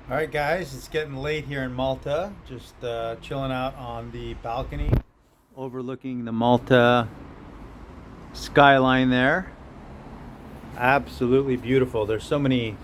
All right, guys, it's getting late here in Malta. Just chilling out on the balcony, overlooking the Malta skyline there. Absolutely beautiful. There's so many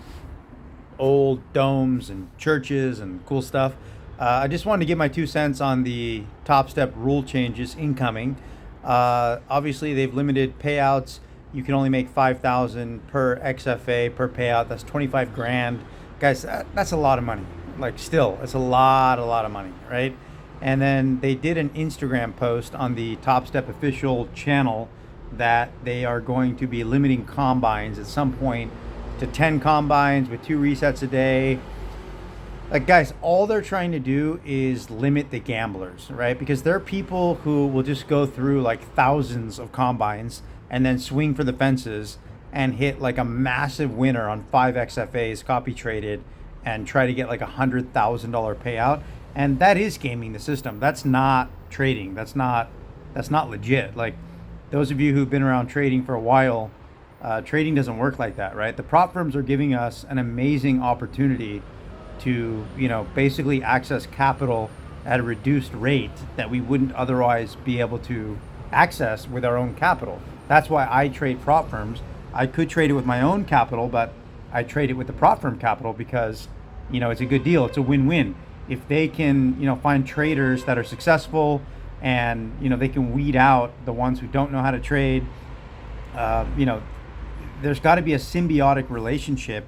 old domes and churches and cool stuff. I just wanted to give my 2 cents on the Topstep rule changes incoming. Obviously, they've limited payouts. You can only make 5,000 per XFA per payout. That's 25 grand, guys. That's a lot of money. Like, still, it's a lot of money, right? And then they did an Instagram post on the Topstep official channel that they are going to be limiting combines at some point to 10 combines with 2 resets a day. Like, guys, all they're trying to do is limit the gamblers, right? Because there are people who will just go through like thousands of combines and then swing for the fences and hit like a massive winner on 5 XFAs copy traded and try to get like $100,000 payout. And that is gaming the system. That's not trading. That's not legit. Like, those of you who've been around trading for a while, trading doesn't work like that, right? The prop firms are giving us an amazing opportunity to, basically access capital at a reduced rate that we wouldn't otherwise be able to access with our own capital. That's why I trade prop firms. I could trade it with my own capital, but I trade it with the prop firm capital because, it's a good deal. It's a win-win. If they can, find traders that are successful and, they can weed out the ones who don't know how to trade, uh, you know, there's got to be a symbiotic relationship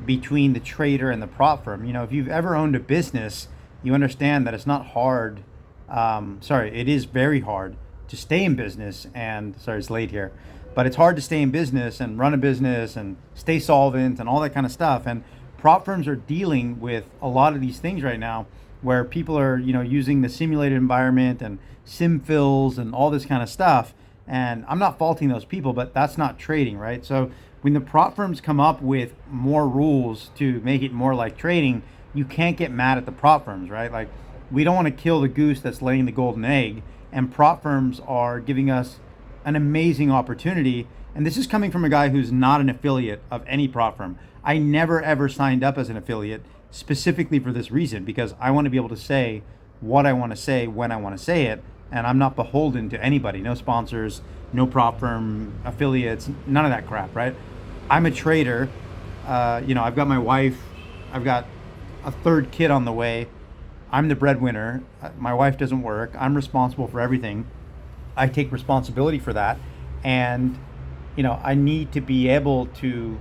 between the trader and the prop firm. If you've ever owned a business, you understand that it's not hard. It is very hard to stay in business. And sorry, it's late here, but it's hard to stay in business and run a business and stay solvent and all that kind of stuff. And prop firms are dealing with a lot of these things right now where people are, using the simulated environment and sim fills and all this kind of stuff. And I'm not faulting those people, but that's not trading, right? So when the prop firms come up with more rules to make it more like trading, you can't get mad at the prop firms, right? Like, we don't want to kill the goose that's laying the golden egg, and prop firms are giving us an amazing opportunity. And this is coming from a guy who's not an affiliate of any prop firm. I never ever signed up as an affiliate specifically for this reason, because I want to be able to say what I want to say when I want to say it, and I'm not beholden to anybody. No sponsors, no prop firm affiliates, none of that crap, right? I'm a trader. I've got my wife. I've got a third kid on the way. I'm the breadwinner. My wife doesn't work. I'm responsible for everything. I take responsibility for that, and I need to be able to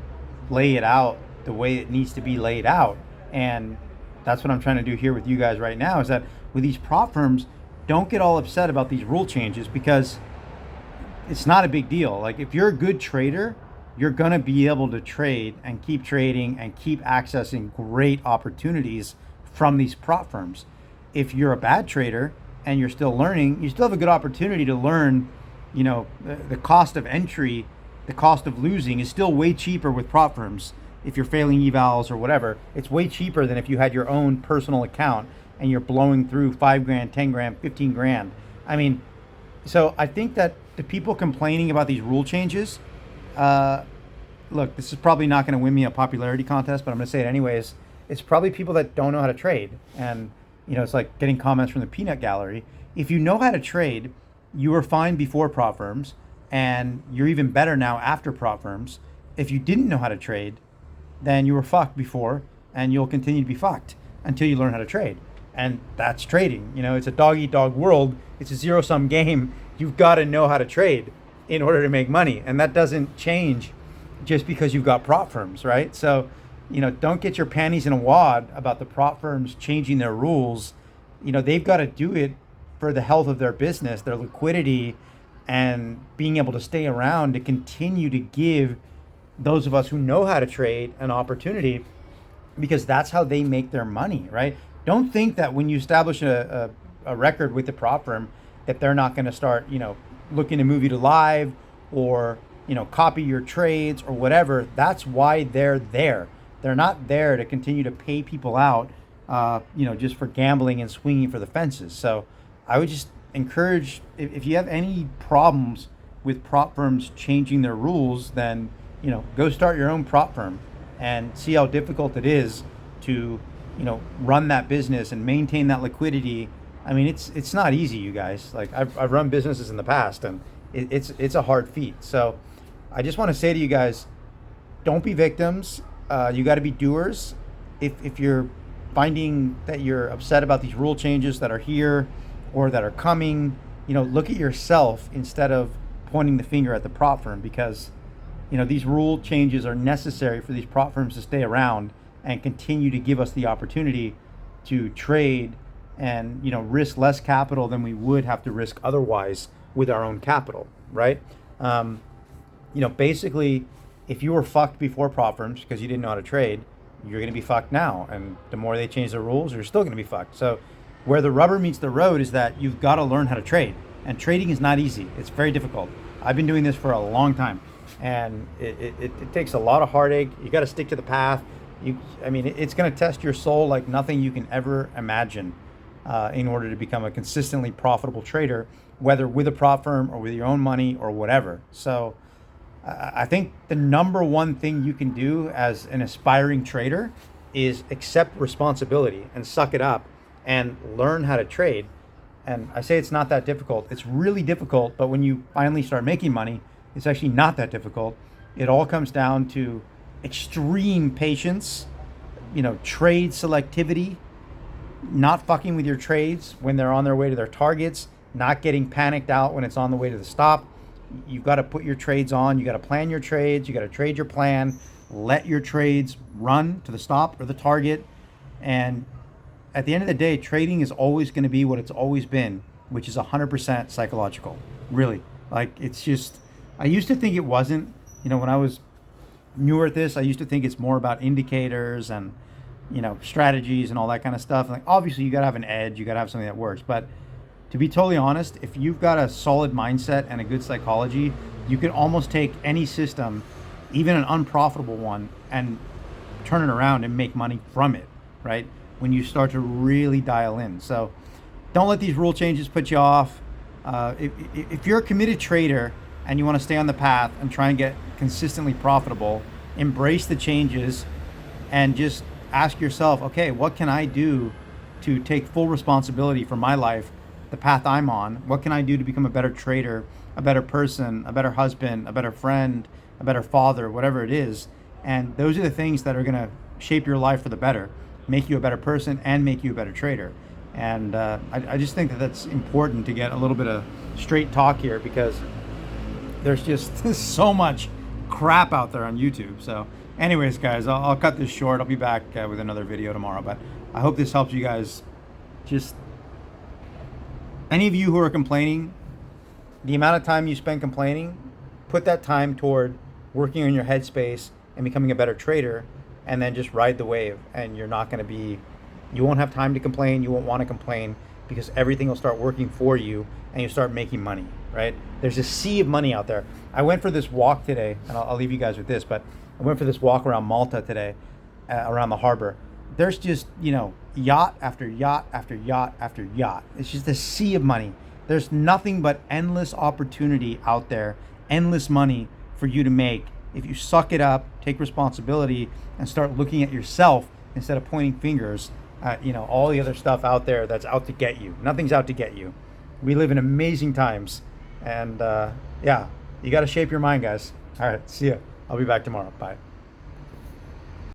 lay it out the way it needs to be laid out. And that's what I'm trying to do here with you guys right now, is that with these prop firms, don't get all upset about these rule changes, because it's not a big deal. Like, if you're a good trader, you're going to be able to trade and keep trading and keep accessing great opportunities from these prop firms. If you're a bad trader and you're still learning, you still have a good opportunity to learn. The cost of entry, the cost of losing is still way cheaper with prop firms. If you're failing evals or whatever, it's way cheaper than if you had your own personal account and you're blowing through 5 grand, 10 grand, 15 grand. I mean, so I think that the people complaining about these rule changes, look, this is probably not going to win me a popularity contest, but I'm going to say it anyways. It's probably people that don't know how to trade. And, it's like getting comments from the peanut gallery. If you know how to trade, you were fine before prop firms, and you're even better now after prop firms. If you didn't know how to trade, then you were fucked before, and you'll continue to be fucked until you learn how to trade. And that's trading. It's a dog eat dog world. It's a zero sum game. You've got to know how to trade in order to make money. And that doesn't change just because you've got prop firms, right? So, don't get your panties in a wad about the prop firms changing their rules. They've got to do it for the health of their business, their liquidity, and being able to stay around to continue to give those of us who know how to trade an opportunity, because that's how they make their money, right? Don't think that when you establish a record with the prop firm that they're not going to start, looking to move you to live or, copy your trades or whatever. That's why they're there. They're not there to continue to pay people out, just for gambling and swinging for the fences. So I would just encourage, if you have any problems with prop firms changing their rules, then, go start your own prop firm and see how difficult it is to, run that business and maintain that liquidity. I mean, it's not easy, you guys. Like I've run businesses in the past, and it's a hard feat. So I just want to say to you guys, don't be victims. You got to be doers. If you're finding that you're upset about these rule changes that are here or that are coming, look at yourself instead of pointing the finger at the prop firm, because these rule changes are necessary for these prop firms to stay around and continue to give us the opportunity to trade and risk less capital than we would have to risk otherwise with our own capital, right? Basically, if you were fucked before prop firms because you didn't know how to trade, you're going to be fucked now. And the more they change the rules, you're still going to be fucked. So where the rubber meets the road is that you've got to learn how to trade. And trading is not easy. It's very difficult. I've been doing this for a long time, and it takes a lot of heartache. You got to stick to the path. It's going to test your soul like nothing you can ever imagine in order to become a consistently profitable trader, whether with a prop firm or with your own money or whatever. So I think the number one thing you can do as an aspiring trader is accept responsibility and suck it up and learn how to trade. And I say it's not that difficult. It's really difficult, but when you finally start making money, it's actually not that difficult. It all comes down to extreme patience, trade selectivity, not fucking with your trades when they're on their way to their targets, not getting panicked out when it's on the way to the stop. You've got to put your trades on. You got to plan your trades. You got to trade your plan. Let your trades run to the stop or the target. And at the end of the day, trading is always going to be what it's always been, which is 100% psychological. Really. Like, it's just, I used to think it wasn't. When I was newer at this, I used to think it's more about indicators and, strategies and all that kind of stuff. Like, obviously, you got to have an edge. You got to have something that works. But to be totally honest, if you've got a solid mindset and a good psychology, you can almost take any system, even an unprofitable one, and turn it around and make money from it, right? When you start to really dial in. So don't let these rule changes put you off. If you're a committed trader and you want to stay on the path and try and get consistently profitable, embrace the changes and just ask yourself, okay, what can I do to take full responsibility for my life, the path I'm on? What can I do to become a better trader, a better person, a better husband, a better friend, a better father, whatever it is? And those are the things that are going to shape your life for the better, make you a better person and make you a better trader. And I just think that that's important to get a little bit of straight talk here, because there's just so much crap out there on YouTube. So anyways, guys, I'll cut this short. I'll be back with another video tomorrow, but I hope this helps you guys. Just any of you who are complaining, the amount of time you spend complaining, put that time toward working on your headspace and becoming a better trader, and then just ride the wave. And you're not going to be, you won't have time to complain. You won't want to complain, because everything will start working for you and you start making money, right? There's a sea of money out there. I went for this walk today, and I'll leave you guys with this, but I went for this walk around Malta today, around the harbor. There's just, yacht after yacht after yacht after yacht. It's just a sea of money. There's nothing but endless opportunity out there, endless money for you to make if you suck it up, take responsibility, and start looking at yourself instead of pointing fingers at, all the other stuff out there that's out to get you. Nothing's out to get you. We live in amazing times, and you got to shape your mind, guys. All right, see ya. I'll be back tomorrow. Bye.